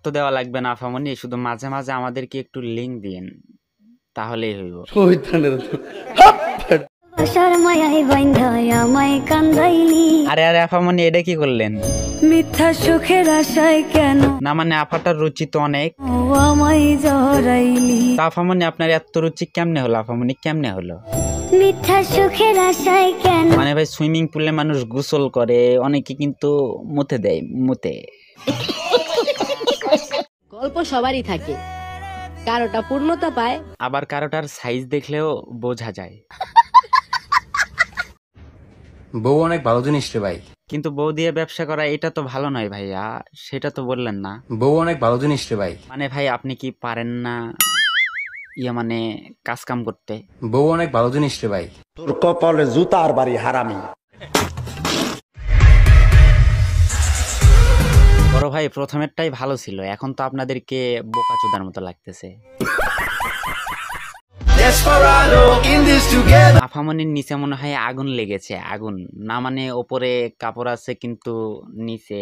রক্ত দেওয়া লাগবে না আফামনি, শুধু মাঝে মাঝে আমাদেরকে একটু লিঙ্ক দিন, তাহলেই হইব। আরে আরে আফামনি, এটা কি করলেন? মিথ্যা সুখের আশায় কেন না মানে আফাটার রুচি তো অনেক। আমায় জড়াইলি আফামনি আপনার এত রুচি কেমনে হলো? আফামনি কেমনে হলো? মিথ্যা সুখের আশায় কেন। মানে ভাই সুইমিং পুলে মানুষ গোসল করে, অনেকে কিন্তু মুতে দেয়, মুতে। গল্প সবারই থাকে, কারোটা পূর্ণতা পায়, আবার কারোটার সাইজ দেখলেও বোঝা যায়। বউ অনেক ভালো জিনিস রে ভাই। কিন্তু বউ দিয়ে ব্যবসা করা এটা তো ভালো নয় ভাইয়া, সেটা তো বললেন না। বউ অনেক ভালো জিনিস রে ভাই। মানে ভাই আপনি কি পারেন না মানে কাজ কাম করতে? বউ অনেক ভালো জিনিস রে ভাই। তোর কপালে জুতার বাড়ি হারামি। বড় ভাই প্রথমেরটাই ভালো ছিল, এখন তো আপনাদেরকে বোকাচোদার মতো লাগতেছে। আফামনির নিচে মনে হয় আগুন লেগেছে, আগুন না মানে ওপরে কাপড় আছে কিন্তু নিচে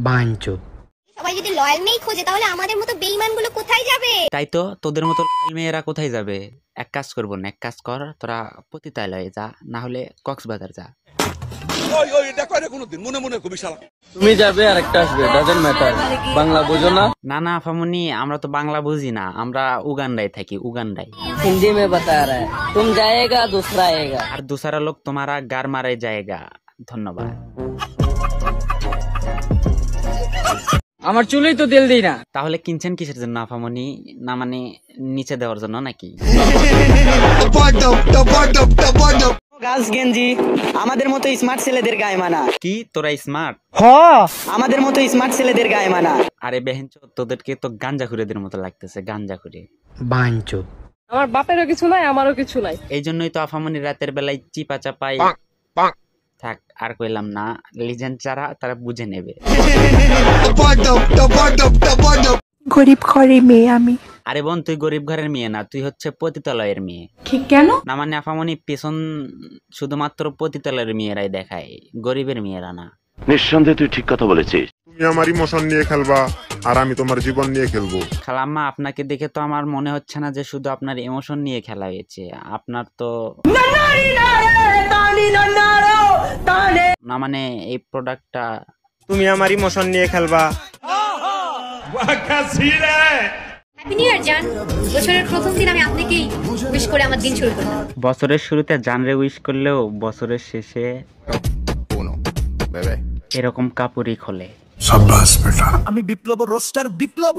বাঞ্চো। সবাই যদি লয়াল মেয়ে খোঁজে তাহলে আমাদের মতো বেঈমানগুলো কোথায় যাবে? তাই তো, তোদের মতো মেয়েরা কোথায় যাবে? এক কাজ করবো না, এক কাজ কর, তোরা পতিতালয়ে যা, না হলে কক্সবাজার যা। তুমি যাবে আর একটা আসবে, ডাজন্ট ম্যাটার। বাংলা বুঝো না? না না আফামনি, আমরা তো বাংলা বুঝি না, আমরা উগান্ডায় থাকি, উগান্ডায়। হিন্দি মে বাতা রা হ্যায়, তুম জায়েগা দুসরা আয়েগা। আর দুসারা লোক তোমারা গার মারে জায়গা। ধন্যবাদ। আমার চুলেই তো তেল দিই না। তাহলে কিনছেন কিসের জন্য আফামনি? না মানে নিচে দেওয়ার জন্য নাকি? গার্লস গেঞ্জি আমাদের মতো স্মার্ট ছেলেদের গায়ে মানা। কি তোরা স্মার্ট? আমাদের মতো স্মার্ট ছেলেদের গায়ে মানা। আরে বেহেনচো, তোদেরকে তো গাঞ্জাখুরেদের মতো লাগতেছে, গাঞ্জাখুরে। বাঞ্চো। আমার বাপেরও কিছু নাই, আমারও কিছু নাই। এই জন্যই তো আফামনি রাতের বেলায় চিপা চাপাই। থাক আর কইলাম না, লিজেন্ড যারা তারা বুঝে নেবে। গরিব ঘরের মেয়ে আমি। আরে বোন, তুই গরিব ঘরের মেয়ে না, তুই হচ্ছে পতিতালয়ের মেয়ে। ঠিক কেন? না মানে আফামনি পেছন শুধুমাত্র পতিতালয়ের মেয়েরাই দেখায়, গরিবের মেয়েরা না। নিঃসন্দেহে তুই ঠিক কথা বলেছিস। তুমি আমার ইমোশন নিয়ে খেলবা আর আমি তোমার জীবন নিয়ে খেলবো। খালাম্মা, আপনাকে দেখে তো আমার মনে হচ্ছে না যে শুধু আপনার ইমোশন নিয়ে খেলা হয়েছে, আপনার তো না মানে এই প্রোডাক্টটা। তুমি আমার ইমোশন নিয়ে খেলবা। হ্যাপি নিউ ইয়ার জান। বছরের প্রথম দিন আমি আপনাকেই উইশ করে আমার দিন শুরু করলাম। বছরের শুরুতে জানরে উইশ করলেও বছরের শেষে এরকম কাপুরই খোলে। আমি বিপ্লব রোস্টার বিপ্লব।